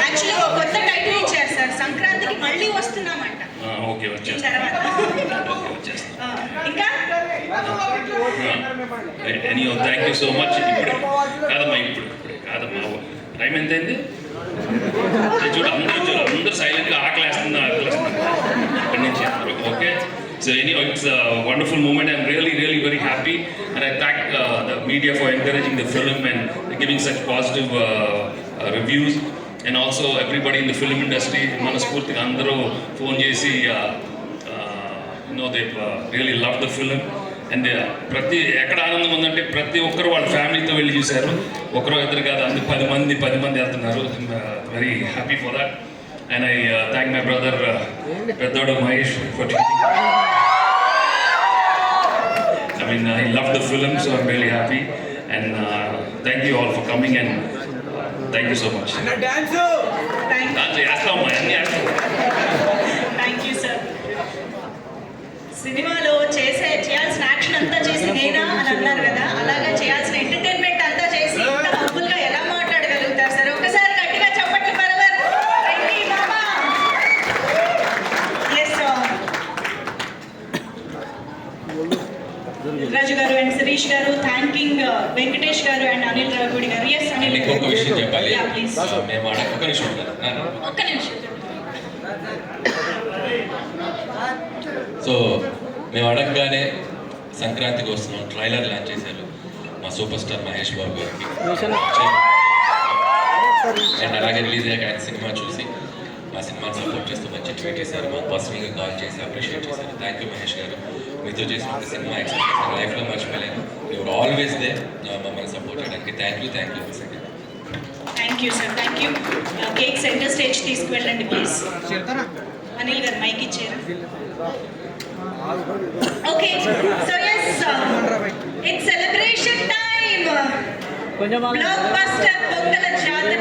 Actually కొత్త title ఇచ్చారు sir, సంక్రాంతికి మళ్ళీ వస్తున్నామంట. ఓకే, వచ్చేస్తాం. ఇంకా థ్యాంక్ యూ సో మచ్. ఇప్పుడు కాదమ్మా టైం ఎంత అయింది చూడు, అందరూ సైలెంట్గా ఆకలేస్తున్నా ఇక్కడి నుంచి అందరూ. Okay, so anyway, it's a wonderful moment. I'm really very happy, and I thank the media for encouraging the film and giving such positive reviews, and also everybody in the film industry. Manaspurtiga andaru phone chesi they really loved the film, and ప్రతి ఎక్కడ ఆనందం ఉందంటే ప్రతి ఒక్కరు వాళ్ళ ఫ్యామిలీతో వెళ్ళి చూశారు. ఒకరో ఇద్దరు కాదు, అన్ని 10 మంది వెళ్తున్నారు. Very happy for that, and I thank my brother పెద్దోడు Mahesh for I loved the film, so I'm really happy, and thank you all for coming, and thank you so much. Thank you sir. సినిమాలో చేయాల్సిన action అంతా చేసి నేనా అని అన్నారు కదా, అలాగా చేయాల్సిన ఎంటర్టైన్మెంట్ అంతా చేసి ఇంత హంబుల్గా ఎలా మాట్లాడగలుగుతారు సార్? ఒకసారి గట్టిగా చెప్పండి ఫర్వర్. రాజు గారు అండ్ శిరీష్ గారు థ్యాంకింగ్ వెంకటేష్ గారు అండ్ అనిల్ రావిపూడి గారు. ఎస్ అనిల్, ఇంకొక విషయం చెప్పాలి. ప్లీజ్. మేము ఒక్క నిమిషం సో మేము అడగగానే సంక్రాంతికి వస్తున్నాం ట్రైలర్ లాంచ్ చేశారు మా సూపర్ స్టార్ మహేష్ బాబు గారికి. అండ్ అలాగే రిలీజ్ అయ్యాక ఆయన సినిమా చూసి మా సినిమాని సపోర్ట్ చేస్తూ మంచి ట్వీట్ చేశారు, మాకు పర్సనల్గా కాల్ చేసి అప్రిషియేట్ చేశారు. థ్యాంక్ యూ మహేష్ గారు, మీతో చేసిన సినిమా ఎక్స్పీరియన్స్ లైఫ్లో మర్చిపోలేను. యువర్ ఆల్వేస్ దే మమ్మల్ని సపోర్ట్ చేయడానికి. Thank you thank you sir. Thank you. Cake centre stage తీసుకువెళ్ళండి ప్లీజ్. అనిల్ గారు మైక్ ఇచ్చారు. Okay, so yes it's celebration time. Blockbuster Pongal జాతర